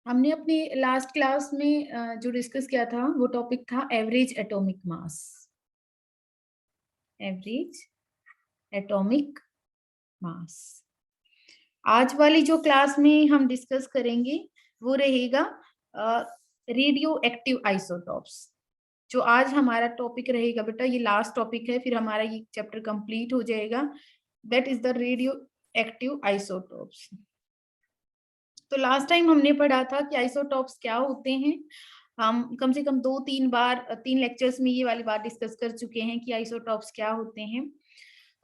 हमने अपनी last class में जो डिस्कस किया था वो टॉपिक था average atomic mass. Average atomic mass. आज वाली जो क्लास में हम डिस्कस करेंगे वो रहेगा रेडियो एक्टिव आइसोटॉप्स। जो आज हमारा टॉपिक रहेगा बेटा, ये लास्ट टॉपिक है, फिर हमारा ये चैप्टर कंप्लीट हो जाएगा। That is the radio active isotopes. तो लास्ट टाइम हमने पढ़ा था कि आइसोटॉप्स क्या होते हैं। हम कम से कम 2-3 बार 3 लेक्चर्स में ये वाली बात डिस्कस कर चुके हैं कि आइसोटॉप्स क्या होते हैं।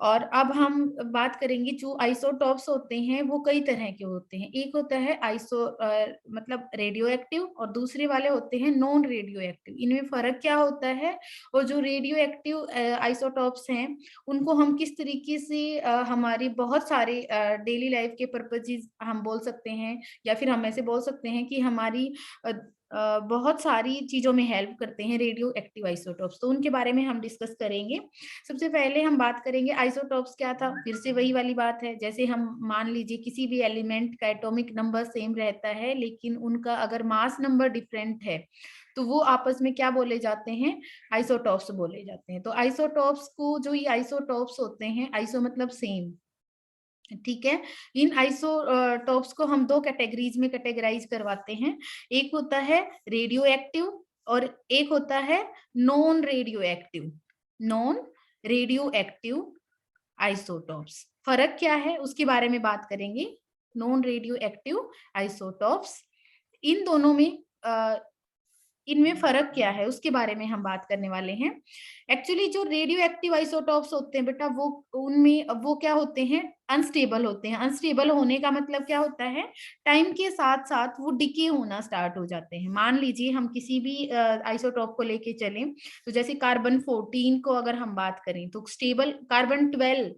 और अब हम बात करेंगे, जो आइसोटॉप्स होते हैं वो कई तरह के होते हैं। एक होता है मतलब रेडियो एक्टिव, और दूसरे वाले होते हैं नॉन रेडियो एक्टिव। इनमें फर्क क्या होता है, और जो रेडियो एक्टिव आइसोटॉप्स हैं उनको हम किस तरीके से हमारी बहुत सारे डेली लाइफ के पर्पजेज हम बोल सकते हैं, या फिर हम ऐसे बोल सकते हैं कि हमारी बहुत सारी चीजों में हेल्प करते हैं रेडियो एक्टिव आइसोटॉप्स। तो उनके बारे में हम डिस्कस करेंगे। सबसे पहले हम बात करेंगे आइसोटॉप्स क्या था। फिर से वही वाली बात है, जैसे हम मान लीजिए किसी भी एलिमेंट का एटॉमिक नंबर सेम रहता है, लेकिन उनका अगर मास नंबर डिफरेंट है तो वो आपस में क्या बोले जाते हैं, आइसोटॉप्स बोले जाते हैं। तो आइसोटॉप्स को, जो ये आइसोटॉप्स होते हैं, आइसो मतलब सेम, ठीक है। इन आइसोटॉप्स को हम 2 कैटेगरीज में कैटेगराइज करवाते हैं। एक होता है रेडियो एक्टिव और एक होता है non radio active. Non radio active isotopes. फर्क क्या है उसके बारे में बात करेंगे। नॉन रेडियो एक्टिव आइसोटॉप्स, इन दोनों में इनमें फर्क क्या है उसके बारे में हम बात करने वाले हैं। एक्चुअली जो रेडियो एक्टिव आइसोटॉप्स होते हैं बेटा, वो क्या होते हैं, अनस्टेबल होते हैं। अनस्टेबल होने का मतलब क्या होता है, टाइम के साथ साथ वो डिके होना स्टार्ट हो जाते हैं। मान लीजिए हम किसी भी आइसोटॉप को लेके चलें, तो जैसे कार्बन 14 को अगर हम बात करें तो stable carbon 12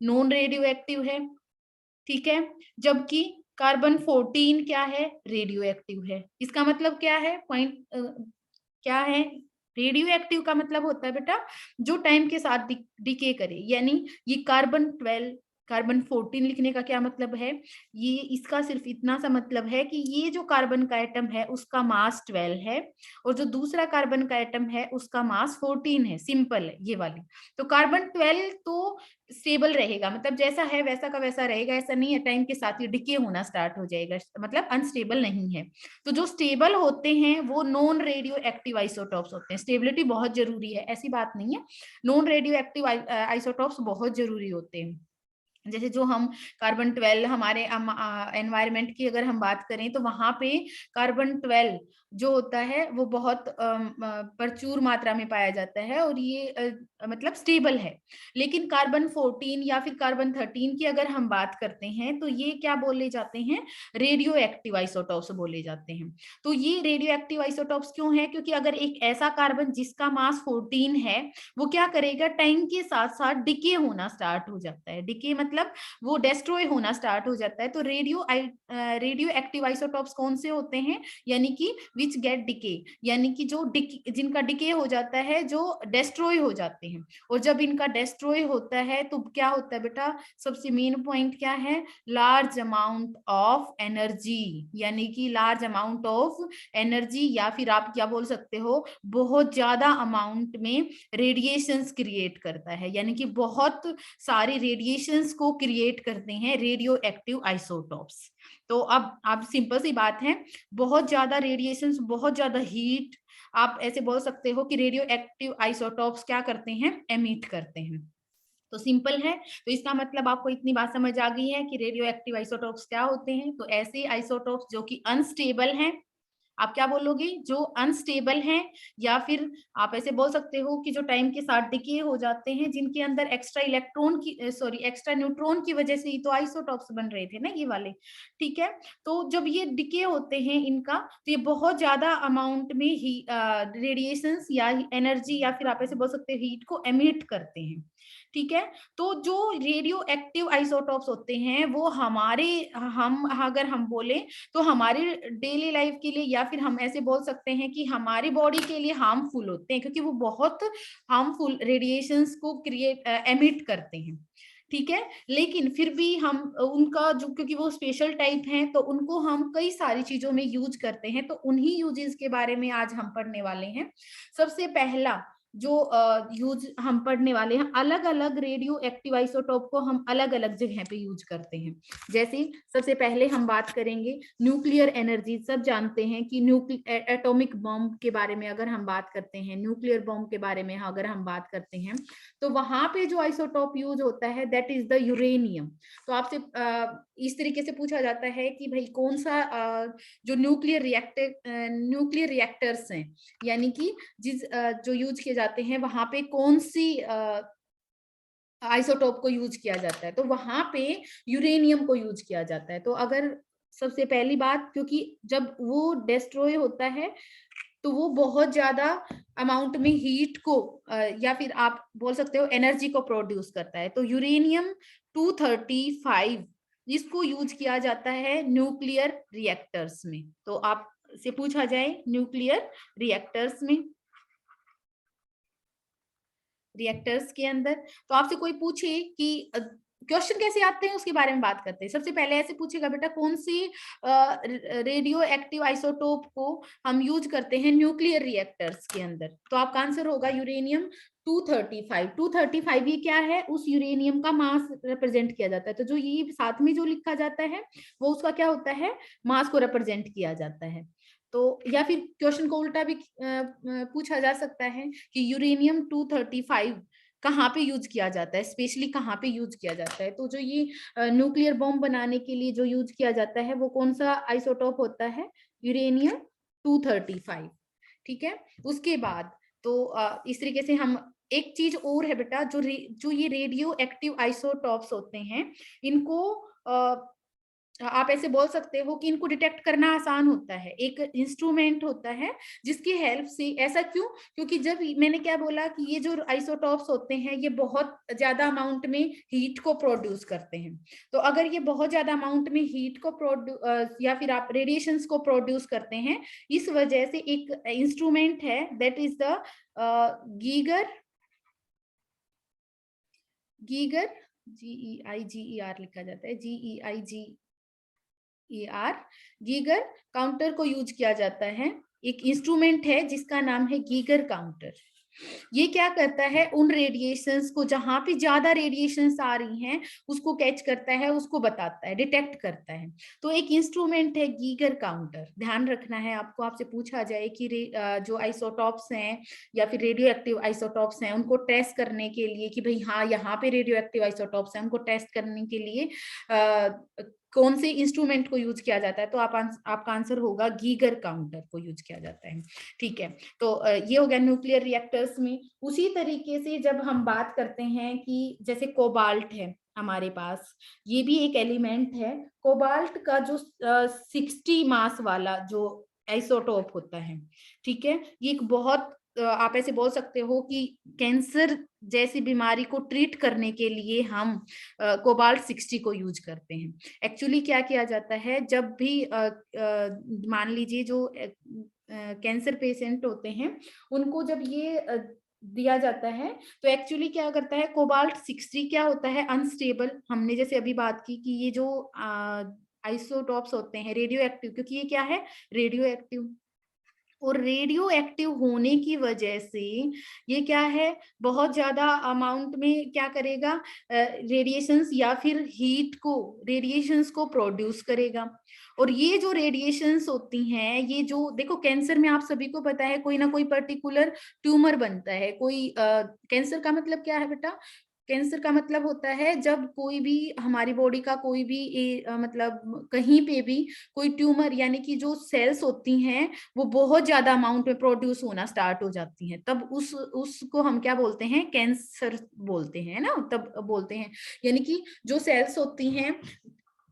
non radio active है, ठीक है। जबकि कार्बन 14 क्या है, रेडियो एक्टिव है। इसका मतलब क्या है, पॉइंट क्या है, रेडियो एक्टिव का मतलब होता है बेटा जो टाइम के साथ डिके करे। यानी ये कार्बन 12 कार्बन 14 लिखने का क्या मतलब है, ये इसका सिर्फ इतना सा मतलब है कि ये जो कार्बन का एटम है उसका मास 12 है, और जो दूसरा कार्बन का एटम है उसका मास 14 है। सिंपल है ये वाली। तो कार्बन 12 तो स्टेबल रहेगा, मतलब जैसा है वैसा का वैसा रहेगा। ऐसा नहीं है टाइम के साथ ही डिके होना स्टार्ट हो जाएगा, मतलब अनस्टेबल नहीं है। तो जो स्टेबल होते हैं वो नॉन रेडियो एक्टिव आइसोटॉप्स होते हैं। स्टेबिलिटी बहुत जरूरी है, ऐसी बात नहीं है। नॉन रेडियो एक्टिव आइसोटॉप्स बहुत जरूरी होते हैं। जैसे जो हम कार्बन 12 हमारे एनवायरमेंट की अगर हम बात करें तो वहां पे कार्बन 12 जो होता है वो बहुत प्रचुर मात्रा में पाया जाता है, और ये मतलब स्टेबल है। लेकिन कार्बन 14 या फिर कार्बन 13 की अगर हम बात करते हैं तो ये क्या बोले जाते हैं, रेडियो एक्टिव आइसोटॉप्स बोले जाते हैं। तो ये रेडियो एक्टिव आइसोटॉप्स क्यों है, क्योंकि अगर एक ऐसा कार्बन जिसका मास 14 है वो क्या करेगा, टाइम के साथ साथ डिके होना स्टार्ट हो जाता है। डिके मतलब वो डेस्ट्रॉय होना स्टार्ट हो जाता है। तो रेडियो एक्टिव आइसोटॉप्स कौन से होते हैं, यानी कि विच गेट डिके, यानी कि जो जिनका डिके हो जाता है, जो डेस्ट्रॉय हो जाते हैं। और जब इनका डेस्ट्रॉय होता है तो क्या होता है बेटा, सबसे मेन पॉइंट क्या है, लार्ज अमाउंट ऑफ एनर्जी, यानी कि लार्ज अमाउंट ऑफ एनर्जी, या फिर आप क्या बोल सकते हो, बहुत ज्यादा अमाउंट में रेडिएशंस क्रिएट करता है। यानी कि बहुत सारे रेडिएशंस को क्रिएट करते हैं रेडियो एक्टिव आइसोटॉप्स। तो अब सिंपल सी बात है, बहुत ज्यादा रेडिएशंस, बहुत ज्यादा हीट, आप ऐसे बोल सकते हो कि रेडियो एक्टिव आइसोटॉप्स क्या करते हैं, एमिट करते हैं। तो सिंपल है। तो इसका मतलब आपको इतनी बात समझ आ गई है कि रेडियो एक्टिव आइसोटॉप्स क्या होते हैं। तो ऐसे आइसोटॉप्स जो कि अनस्टेबल हैं, आप क्या बोलोगे, जो अनस्टेबल हैं, या फिर आप ऐसे बोल सकते हो कि जो टाइम के साथ डिके हो जाते हैं, जिनके अंदर एक्स्ट्रा इलेक्ट्रॉन की एक्स्ट्रा न्यूट्रॉन की वजह से ही तो आइसोटॉप्स बन रहे थे ना ये वाले, ठीक है। तो जब ये डिके होते हैं इनका, तो ये बहुत ज्यादा अमाउंट में ही रेडिएशंस या एनर्जी, या फिर आप ऐसे बोल सकते हो हीट को एमिट करते हैं, ठीक है। तो जो रेडियो एक्टिव आइसोटॉप्स होते हैं वो हमारे, हम अगर हम बोले तो हमारे डेली लाइफ के लिए, या फिर हम ऐसे बोल सकते हैं कि हमारी बॉडी के लिए हार्मफुल होते हैं, क्योंकि वो बहुत हार्मफुल रेडिएशंस को क्रिएट एमिट करते हैं, ठीक है। लेकिन फिर भी हम उनका जो, क्योंकि वो स्पेशल टाइप हैं तो उनको हम कई सारी चीजों में यूज करते हैं, तो उन्हीं यूजेस के बारे में आज हम पढ़ने वाले हैं। सबसे पहला जो यूज हम पढ़ने वाले हैं, अलग अलग रेडियो एक्टिव आइसोटोप को हम अलग अलग जगह पे यूज करते हैं। जैसे सबसे पहले हम बात करेंगे न्यूक्लियर एनर्जी। सब जानते हैं कि एटॉमिक बॉम्ब के बारे में अगर हम बात करते हैं, न्यूक्लियर बॉम्ब के बारे में अगर हम बात करते हैं, तो वहां पे जो आइसोटोप यूज होता है दैट इज द यूरेनियम। तो आपसे इस तरीके से पूछा जाता है कि भाई कौन सा जो न्यूक्लियर रिएक्टर्स हैं, यानी कि जिस जो यूज किए जाते हैं वहां पे कौन सी आइसोटोप को यूज किया जाता है, तो वहां पे यूरेनियम को यूज किया जाता है। तो अगर सबसे पहली बात, क्योंकि जब वो डिस्ट्रॉय होता है तो वो बहुत ज्यादा अमाउंट में हीट को या फिर आप बोल सकते हो एनर्जी को प्रोड्यूस करता है। तो यूरेनियम 235 इसको यूज किया जाता है न्यूक्लियर रिएक्टर्स में। तो आप से पूछा जाए न्यूक्लियर रिएक्टर्स के अंदर, तो आपसे कोई पूछे कि क्वेश्चन कैसे आते हैं उसके बारे में बात करते हैं। सबसे पहले ऐसे पूछेगा बेटा कौन सी रेडियो एक्टिव आइसोटोप को हम यूज करते हैं न्यूक्लियर रिएक्टर्स के अंदर, तो आपका आंसर होगा यूरेनियम 235। 235 ये क्या है, उस यूरेनियम का मास रिप्रेजेंट किया जाता है। तो जो ये साथ में जो लिखा जाता है वो उसका क्या होता है, मास को रिप्रेजेंट किया जाता है। तो या फिर क्वेश्चन को उल्टा भी पूछा जा सकता है कि यूरेनियम 235 कहाँ पे यूज किया जाता है, स्पेशली कहाँ पे यूज किया जाता है। तो जो ये न्यूक्लियर बॉम्ब बनाने के लिए जो यूज किया जाता है वो कौन सा आइसोटोप होता है, यूरेनियम 235। ठीक है। उसके बाद तो इस तरीके से हम, एक चीज और है बेटा, जो ये रेडियो एक्टिव आइसोटॉप्स होते हैं, इनको आप ऐसे बोल सकते हो कि इनको डिटेक्ट करना आसान होता है। एक इंस्ट्रूमेंट होता है जिसकी हेल्प से, ऐसा क्यों, क्योंकि जब मैंने क्या बोला कि ये जो आइसोटॉप्स होते हैं ये बहुत ज्यादा अमाउंट में हीट को प्रोड्यूस करते हैं। तो अगर ये बहुत ज्यादा अमाउंट में हीट को या फिर आप रेडिएशंस को प्रोड्यूस करते हैं, इस वजह से एक इंस्ट्रूमेंट है that is the Geiger Geiger GEIGER लिखा जाता है, GEIGER गीगर काउंटर को यूज किया जाता है। एक इंस्ट्रूमेंट है जिसका नाम है गीगर काउंटर। ये क्या करता है, उन रेडिएशंस को, जहां पे ज्यादा रेडिएशंस आ रही हैं उसको कैच करता है, उसको बताता है, डिटेक्ट करता है। तो एक इंस्ट्रूमेंट है गीगर काउंटर। ध्यान रखना है आपको, आपसे पूछा जाए कि जो आइसोटॉप्स हैं या फिर रेडियो एक्टिव आइसोटॉप्स हैं उनको टेस्ट करने के लिए कि भाई हाँ यहाँ पे रेडियो एक्टिव आइसोटॉप्स हैं, उनको टेस्ट करने के लिए कौन से इंस्ट्रूमेंट को यूज किया जाता है, तो आपका आंसर होगा गीगर काउंटर को यूज किया जाता है। ठीक है। तो ये हो गया न्यूक्लियर रिएक्टर्स में। उसी तरीके से जब हम बात करते हैं कि जैसे कोबाल्ट है हमारे पास, ये भी एक एलिमेंट है। कोबाल्ट का जो 60 मास वाला जो आइसोटोप होता है, ठीक है, ये एक बहुत आप ऐसे बोल सकते हो कि कैंसर जैसी बीमारी को ट्रीट करने के लिए हम कोबाल्ट 60 को यूज करते हैं। एक्चुअली क्या किया जाता है, जब भी मान लीजिए जो कैंसर पेशेंट होते हैं उनको जब ये दिया जाता है, तो एक्चुअली क्या करता है, कोबाल्ट 60 क्या होता है, अनस्टेबल। हमने जैसे अभी बात की कि ये जो आइसोटॉप्स होते हैं रेडियो एक्टिव, क्योंकि ये क्या है, रेडियो एक्टिव, और रेडियो एक्टिव होने की वजह से ये क्या है, बहुत ज्यादा अमाउंट में क्या करेगा, रेडिएशंस या फिर हीट को, रेडिएशंस को प्रोड्यूस करेगा। और ये जो रेडिएशंस होती हैं, ये जो देखो कैंसर में आप सभी को पता है कोई ना कोई पर्टिकुलर ट्यूमर बनता है। कोई कैंसर का मतलब क्या है बेटा, कैंसर का मतलब होता है जब कोई भी हमारी बॉडी का कोई भी मतलब कहीं पे भी कोई ट्यूमर, यानी कि जो सेल्स होती हैं वो बहुत ज्यादा अमाउंट में प्रोड्यूस होना स्टार्ट हो जाती हैं, तब उसको हम क्या बोलते हैं, कैंसर बोलते हैं ना, तब बोलते हैं। यानी कि जो सेल्स होती हैं,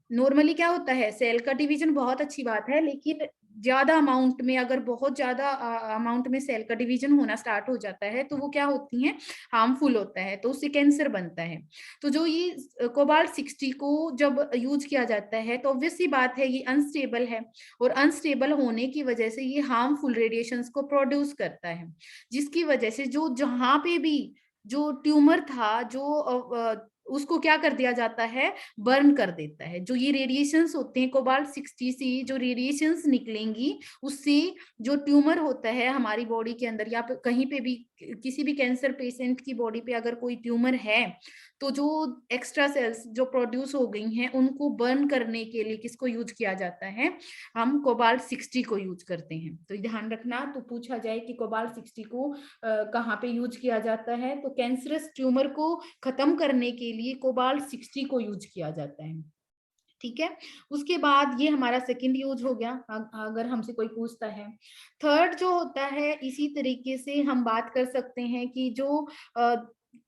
नॉर्मली क्या होता है, सेल का डिवीजन बहुत अच्छी बात है, लेकिन ज्यादा अमाउंट में, अगर बहुत ज्यादा अमाउंट में सेल का डिवीजन होना स्टार्ट हो जाता है तो वो क्या होती हैं, हार्मफुल होता है, तो उससे कैंसर बनता है। तो जो ये कोबाल्ट 60 को जब यूज किया जाता है तो ऑब्वियस सी बात है ये अनस्टेबल है, और अनस्टेबल होने की वजह से ये हार्मफुल रेडिएशंस को प्रोड्यूस करता है, जिसकी वजह से जो जहां पे भी जो ट्यूमर था, जो उसको क्या कर दिया जाता है, बर्न कर देता है। जो ये रेडिएशंस होते हैं कोबाल्ट 60 से जो रेडिएशंस निकलेंगी, उससे जो ट्यूमर होता है हमारी बॉडी के अंदर या कहीं पे भी किसी भी कैंसर पेशेंट की बॉडी पे अगर कोई ट्यूमर है, तो जो एक्स्ट्रा सेल्स जो प्रोड्यूस हो गई हैं उनको बर्न करने के लिए किसको यूज किया जाता है, हम कोबाल्ट 60 को यूज करते हैं। तो ध्यान रखना, तो पूछा जाए कि कोबाल्ट 60 को कहाँ पे यूज किया जाता है, तो कैंसरस ट्यूमर को खत्म करने के लिए कोबाल्ट 60 को यूज किया जाता है। ठीक है, उसके बाद ये हमारा सेकंड यूज हो गया अगर हमसे कोई पूछता है। थर्ड जो होता है, इसी तरीके से हम बात कर सकते हैं कि जो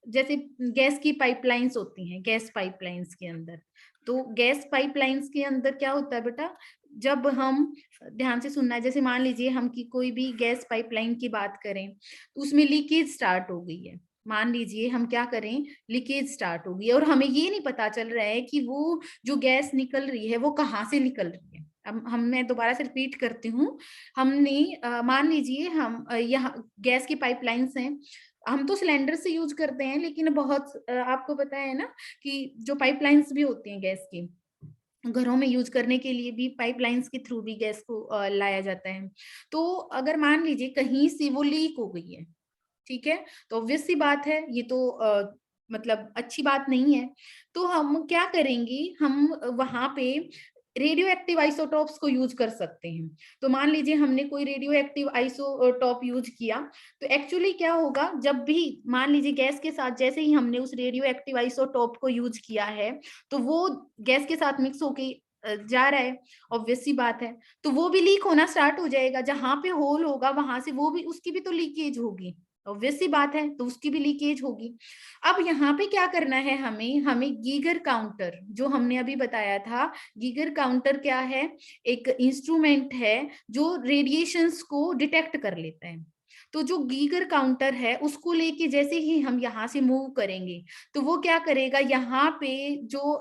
जैसे गैस की पाइपलाइंस होती हैं, गैस पाइपलाइंस के अंदर, तो गैस पाइपलाइंस के अंदर क्या होता है बेटा, जब हम, ध्यान से सुनना है, जैसे मान लीजिए हम की कोई भी गैस पाइपलाइन की बात करें, तो उसमें लीकेज स्टार्ट हो गई है। मान लीजिए हम क्या करें, लीकेज स्टार्ट हो गई और हमें ये नहीं पता चल रहा है कि वो जो गैस निकल रही है वो कहाँ से निकल रही है। अब मैं दोबारा से रिपीट करती हूँ। हमने मान लीजिए हम यहाँ गैस की पाइपलाइंस हैं, हम तो सिलेंडर से यूज करते हैं, लेकिन बहुत आपको पता है ना कि जो पाइपलाइंस भी होती हैं गैस की, घरों में यूज करने के लिए भी पाइपलाइंस के थ्रू भी गैस को लाया जाता है। तो अगर मान लीजिए कहीं से वो लीक हो गई है, ठीक है, तो ऑब्वियस सी बात है, ये तो मतलब अच्छी बात नहीं है। तो हम क्या करेंगे, हम वहां पे रेडियो एक्टिव आइसोटॉप्स को यूज कर सकते हैं। तो मान लीजिए हमने कोई रेडियो एक्टिव आइसोटॉप यूज किया, तो एक्चुअली क्या होगा, जब भी मान लीजिए गैस के साथ जैसे ही हमने उस रेडियो एक्टिव आइसोटॉप को यूज किया है, तो वो गैस के साथ मिक्स होके जा रहा है, ऑब्वियस सी बात है, तो वो भी लीक होना स्टार्ट हो जाएगा। जहां पे होल होगा वहां से वो भी, उसकी भी तो लीकेज होगी, ऑब्वियस सी बात है, तो उसकी भी लीकेज होगी। अब यहाँ पे क्या करना है, हमें हमें गीगर काउंटर, जो हमने अभी बताया था, गीगर काउंटर क्या है, एक इंस्ट्रूमेंट है जो रेडिएशंस को डिटेक्ट कर लेता है। तो जो गीगर काउंटर है उसको लेके जैसे ही हम यहाँ से मूव करेंगे, तो वो क्या करेगा, यहाँ पे जो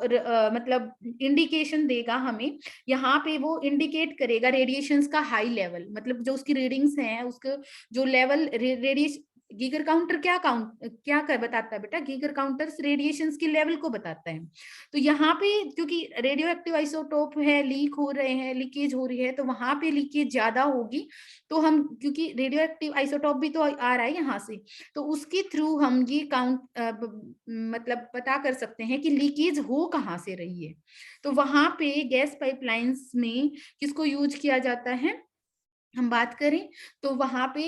मतलब इंडिकेशन देगा हमें, यहाँ पे वो इंडिकेट करेगा रेडिएशंस का हाई लेवल, मतलब जो उसकी रीडिंग्स हैं, उसके जो लेवल रेडिएशन, गीगर काउंटर क्या कर बताता है बेटा, गीगर काउंटर रेडिएशंस की लेवल को बताता है। तो यहाँ पे क्योंकि रेडियो एक्टिव आइसोटोप है, लीक हो रहे हैं, लीकेज हो रही है, तो वहां पे लीकेज ज्यादा होगी। तो हम, क्योंकि रेडियो एक्टिव आइसोटोप भी तो आ रहा है यहाँ से, तो उसके थ्रू हम ये मतलब पता कर सकते हैं कि लीकेज हो कहाँ से रही है। तो वहां पे गैस पाइपलाइंस में किसको यूज किया जाता है, हम बात करें तो वहां पे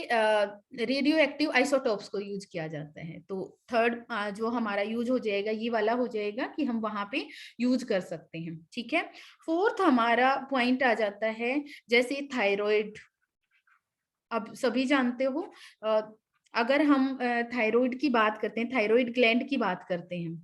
रेडियो एक्टिव आइसोटॉप्स को यूज किया जाता है। तो थर्ड जो हमारा यूज हो जाएगा, ये वाला हो जाएगा कि हम वहां पे यूज कर सकते हैं। ठीक है, फोर्थ हमारा पॉइंट आ जाता है, जैसे थायराइड। अब सभी जानते हो, अगर हम थायराइड की बात करते हैं, थायराइड ग्लैंड की बात करते हैं,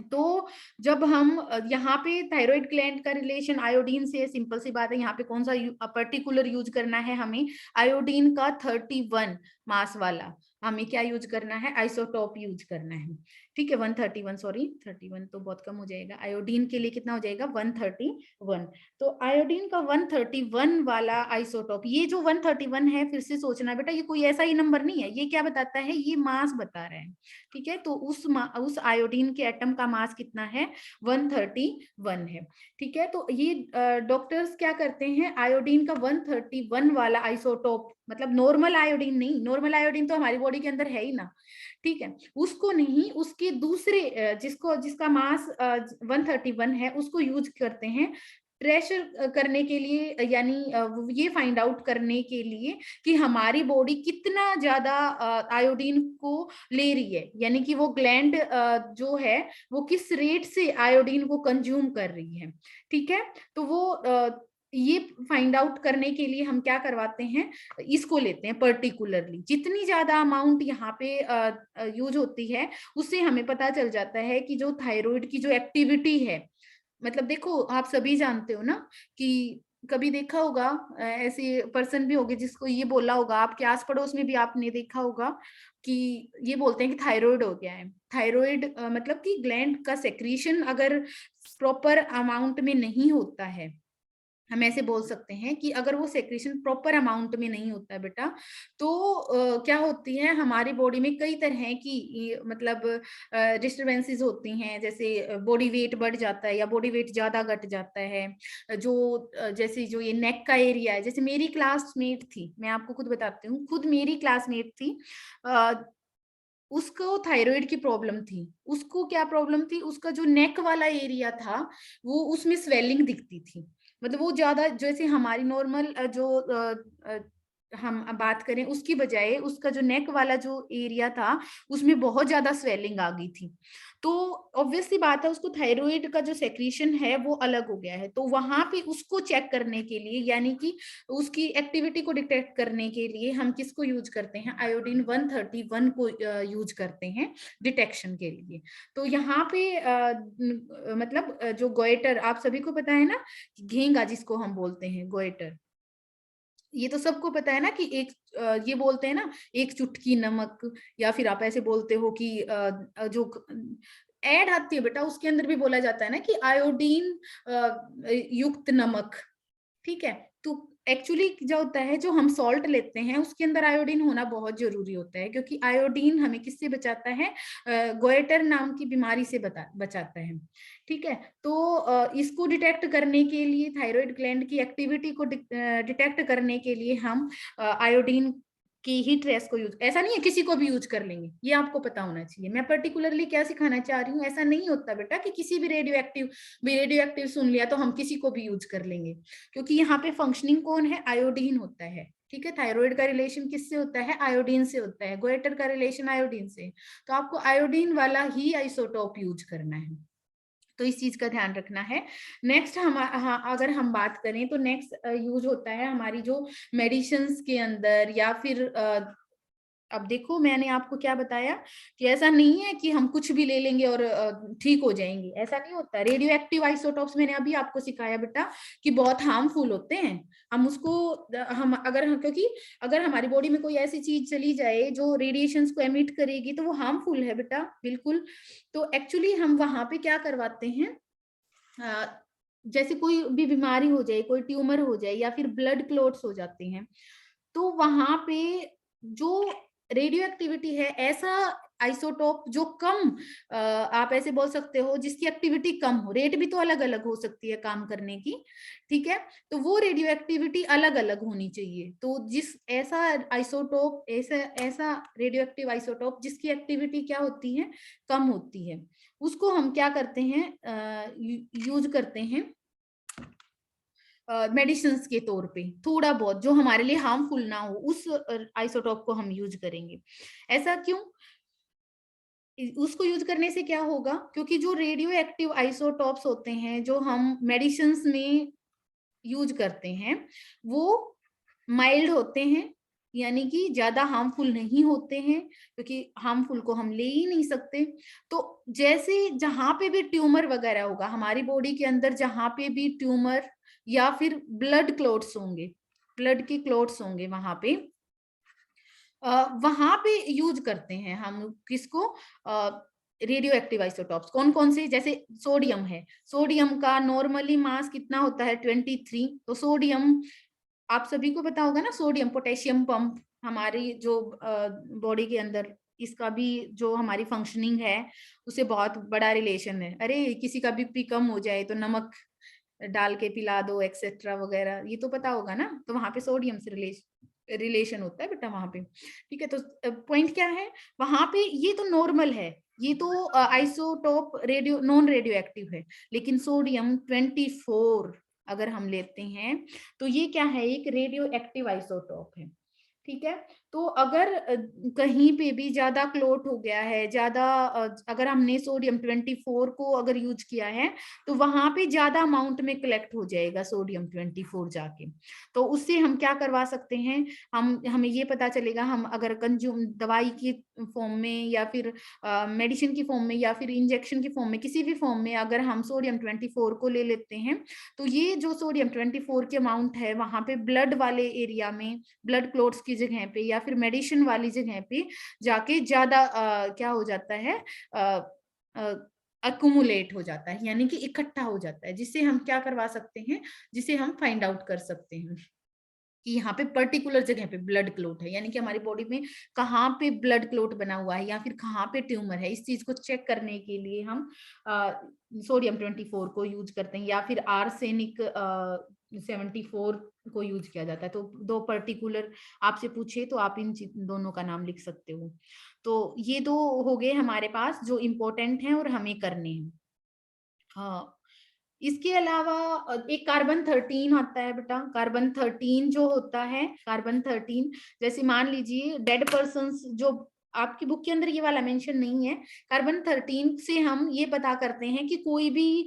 तो जब हम यहाँ पे थायराइड ग्लैंड का रिलेशन आयोडीन से, सिंपल सी बात है, यहाँ पे कौन सा पर्टिकुलर यूज करना है, हमें आयोडीन का 31 मास वाला, हमें क्या यूज करना है, आइसोटोप यूज करना है। ठीक है, 131, सॉरी 31 तो बहुत कम हो जाएगा, आयोडीन के लिए कितना हो जाएगा, 131। तो आयोडीन का 131 वाला आइसोटोप, ये जो 131 है, फिर से सोचना बेटा, ये कोई ऐसा ही नंबर नहीं है, ये क्या बताता है, ये मास बता रहा है। ठीक है, तो उस आयोडीन के एटम का मास कितना है, 131 है। ठीक है, तो ये डॉक्टर्स क्या करते हैं, आयोडीन का 131 वाला आइसोटोप, मतलब नॉर्मल आयोडीन नहीं, नॉर्मल आयोडीन तो हमारी बॉडी के अंदर है ही ना, ठीक है, उसको नहीं, उसके दूसरे जिसका मास 131 है, उसको यूज करते हैं प्रेशर करने के लिए, यानी ये फाइंड आउट करने के लिए कि हमारी बॉडी कितना ज्यादा आयोडीन को ले रही है, यानी कि वो ग्लैंड जो है वो किस रेट से आयोडीन को कंज्यूम कर रही है। ठीक है, तो वो ये फाइंड आउट करने के लिए हम क्या करवाते हैं, इसको लेते हैं पर्टिकुलरली, जितनी ज्यादा अमाउंट यहाँ पे यूज होती है, उससे हमें पता चल जाता है कि जो थायराइड की जो एक्टिविटी है, मतलब देखो आप सभी जानते हो ना कि कभी देखा होगा, ऐसे पर्सन भी होंगे जिसको ये बोला होगा, आपके आस पड़ोस में भी आपने देखा होगा कि ये बोलते हैं कि थायराइड हो गया है। थायराइड मतलब कि ग्लैंड का सेक्रीशन अगर प्रॉपर अमाउंट में नहीं होता है, हम ऐसे बोल सकते हैं कि अगर वो सेक्रेशन प्रॉपर अमाउंट में नहीं होता है बेटा, तो क्या होती है हमारी बॉडी में कई तरह की मतलब डिस्टरबेंसेस होती हैं, जैसे बॉडी वेट बढ़ जाता है या बॉडी वेट ज्यादा घट जाता है। जो जैसे जो ये नेक का एरिया है, जैसे मेरी क्लासमेट थी, मैं आपको खुद बताती हूँ, खुद मेरी क्लासमेट थी, उसको थायराइड की प्रॉब्लम थी। उसको क्या प्रॉब्लम थी, उसका जो नेक वाला एरिया था वो उसमें स्वेलिंग दिखती थी। मतलब वो ज्यादा, जैसे हमारी नॉर्मल जो हम बात करें उसकी बजाय उसका जो नेक वाला जो एरिया था उसमें बहुत ज्यादा स्वेलिंग आ गई थी। तो ऑब्वियसली बात है, उसको थायराइड का जो सेक्रीशन है वो अलग हो गया है। तो वहां पे उसको चेक करने के लिए, यानी कि उसकी एक्टिविटी को डिटेक्ट करने के लिए हम किसको यूज करते हैं, आयोडीन 131 को यूज करते हैं डिटेक्शन के लिए। तो यहाँ पे मतलब जो गोइटर, आप सभी को पता है ना, घेंगा जिसको हम बोलते हैं गोइटर, ये तो सबको पता है ना कि एक ये बोलते हैं ना, एक चुटकी नमक, या फिर आप ऐसे बोलते हो कि जो ऐड आती है बेटा उसके अंदर भी बोला जाता है ना कि आयोडीन युक्त नमक। ठीक है, तो एक्चुअली जो होता है, जो हम सॉल्ट लेते हैं उसके अंदर आयोडीन होना बहुत जरूरी होता है, क्योंकि आयोडीन हमें किससे बचाता है, गोएटर नाम की बीमारी से बचाता है। ठीक है, तो इसको डिटेक्ट करने के लिए, थायराइड ग्लैंड की एक्टिविटी को डिटेक्ट करने के लिए हम आयोडीन की ही ट्रेस को यूज, ऐसा नहीं है किसी को भी यूज कर लेंगे, ये आपको पता होना चाहिए। मैं पर्टिकुलरली क्या सिखाना चाह रही हूँ, ऐसा नहीं होता बेटा कि किसी भी रेडियो एक्टिव सुन लिया तो हम किसी को भी यूज कर लेंगे, क्योंकि यहाँ पे फंक्शनिंग कौन है, आयोडीन होता है। ठीक है, थायराइड का रिलेशन किससे होता है, आयोडीन से होता है, गोएटर का रिलेशन आयोडीन से। तो आपको आयोडीन वाला ही आइसोटोप यूज करना है, तो इस चीज का ध्यान रखना है। नेक्स्ट हम, हाँ, अगर हम बात करें तो नेक्स्ट यूज होता है हमारी जो मेडिसिन्स के अंदर, या फिर अब देखो मैंने आपको क्या बताया कि ऐसा नहीं है कि हम कुछ भी ले लेंगे और ठीक हो जाएंगे, ऐसा नहीं होता। रेडियो एक्टिव आइसोटॉप्स मैंने अभी आपको सिखाया बेटा कि बहुत हार्मफुल होते हैं। हम उसको हम अगर क्योंकि अगर हमारी बॉडी में कोई ऐसी चीज चली जाए जो रेडिएशंस को एमिट करेगी तो वो हार्मफुल है बेटा, बिल्कुल। तो एक्चुअली हम वहां पे क्या करवाते हैं, जैसे कोई भी बीमारी हो जाए, कोई ट्यूमर हो जाए या फिर ब्लड क्लॉट्स हो जाते हैं, तो वहां पे जो रेडियो एक्टिविटी है, ऐसा आइसोटोप जो कम, आप ऐसे बोल सकते हो जिसकी एक्टिविटी कम हो, रेट भी तो अलग अलग हो सकती है काम करने की। ठीक है, तो वो रेडियो एक्टिविटी अलग अलग होनी चाहिए। तो जिस ऐसा आइसोटोप, ऐसा ऐसा रेडियो एक्टिव आइसोटोप जिसकी एक्टिविटी क्या होती है, कम होती है, उसको हम क्या करते हैं, यूज करते हैं मेडिसिन के तौर पे। थोड़ा बहुत जो हमारे लिए हार्मफुल ना हो उस आइसोटोप को हम यूज करेंगे। ऐसा क्यों, उसको यूज करने से क्या होगा, क्योंकि जो रेडियो एक्टिव आइसोटोप्स होते हैं जो हम मेडिसिन में यूज करते हैं, वो माइल्ड होते हैं, यानी कि ज्यादा हार्मफुल नहीं होते हैं, क्योंकि हार्मफुल को हम ले ही नहीं सकते। तो जैसे जहां पे भी ट्यूमर वगैरह होगा हमारी बॉडी के अंदर, जहां पे भी ट्यूमर या फिर ब्लड क्लॉट्स होंगे, ब्लड के क्लॉट्स होंगे, वहां पे यूज करते हैं हम किसको, रेडियो एक्टिव आइसोटॉप्स। कौन कौन से, जैसे सोडियम है, सोडियम का नॉर्मली मास कितना होता है 23। तो सोडियम आप सभी को पता होगा ना, सोडियम पोटेशियम पंप हमारी जो बॉडी के अंदर, इसका भी जो हमारी फंक्शनिंग है उससे बहुत बड़ा रिलेशन है। अरे किसी का बीपी कम हो जाए तो नमक डाल के पिला दो एक्सेट्रा वगैरह, ये तो पता होगा ना। तो वहां पे सोडियम से रिलेशन होता है बेटा वहां पे। ठीक है, तो पॉइंट क्या है वहां पे, ये तो नॉर्मल है, ये तो isotope radio non radio active है। लेकिन सोडियम 24 अगर हम लेते हैं तो ये क्या है, एक रेडियो एक्टिव आइसोटोप है। ठीक है, तो अगर कहीं पे भी ज्यादा क्लोट हो गया है, ज्यादा अगर हमने सोडियम 24 को अगर यूज किया है, तो वहां पे ज्यादा अमाउंट में कलेक्ट हो जाएगा सोडियम 24 जाके। तो उससे हम क्या करवा सकते हैं, हमें ये पता चलेगा, हम अगर कंज्यूम दवाई की फॉर्म में या फिर मेडिसिन की फॉर्म में या फिर इंजेक्शन की फॉर्म में, किसी भी फॉर्म में अगर हम सोडियम 24 को ले लेते हैं, तो ये जो सोडियम 24 के अमाउंट है वहां पे ब्लड वाले एरिया में, ब्लड क्लोट्स की जगह पे या फिर मेडिसिन वाली जगह पे जाके ज्यादा क्या हो जाता है, अकुमुलेट हो जाता है, यानी कि इकट्ठा हो जाता है, जिससे हम क्या करवा सकते हैं, जिसे हम फाइंड आउट कर सकते हैं कि यहाँ पे पर्टिकुलर जगह पे ब्लड क्लोट है, यानी कि हमारी बॉडी में कहाँ पे ब्लड क्लोट बना हुआ है या फिर कहाँ पे ट्यूमर है। इस चीज को चेक करने के लिए हम सोडियम 24 को यूज करते हैं, या फिर आर्सेनिक 74 को यूज किया जाता है। तो दो पर्टिकुलर आपसे पूछे तो आप इन दोनों का नाम लिख सकते हो। तो ये दो हो गए हमारे पास जो इम्पोर्टेंट हैं और हमें करने हैं। हाँ, इसके अलावा एक कार्बन 13 आता है बेटा। कार्बन 13 जो होता है, कार्बन 13 जैसे मान लीजिए डेड पर्सन्स, जो आपकी बुक के अंदर ये वाला मेंशन नहीं है। कार्बन 13 से हम ये पता करते हैं कि कोई भी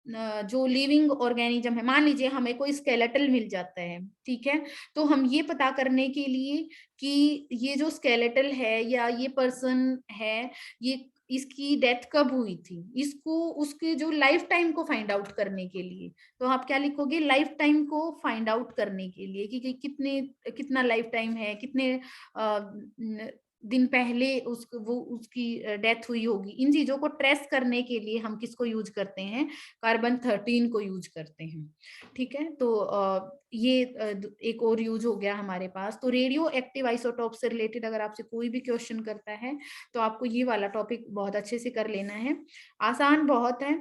जो लिविंग ऑर्गेनिज्म है, मान लीजिए हमें कोई स्केलेटल मिल जाता है, ठीक है, तो हम ये पता करने के लिए कि ये जो स्केलेटल है या ये पर्सन है, ये इसकी डेथ कब हुई थी, इसको उसके जो लाइफ टाइम को फाइंड आउट करने के लिए, तो आप क्या लिखोगे, लाइफ टाइम को फाइंड आउट करने के लिए कि कितने कितना लाइफ टाइम है, कितने दिन पहले उसकी डेथ हुई होगी। इन चीजों को ट्रेस करने के लिए हम किसको यूज करते हैं, कार्बन 13 को यूज करते हैं। ठीक है, तो ये एक और यूज हो गया हमारे पास। तो रेडियो एक्टिव आइसोटोप से रिलेटेड अगर आपसे कोई भी क्वेश्चन करता है तो आपको ये वाला टॉपिक बहुत अच्छे से कर लेना है, आसान बहुत है।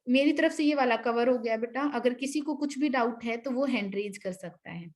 मेरी तरफ से ये वाला कवर हो गया बेटा। अगर किसी को कुछ भी डाउट है तो वो हैंड रेज कर सकता है।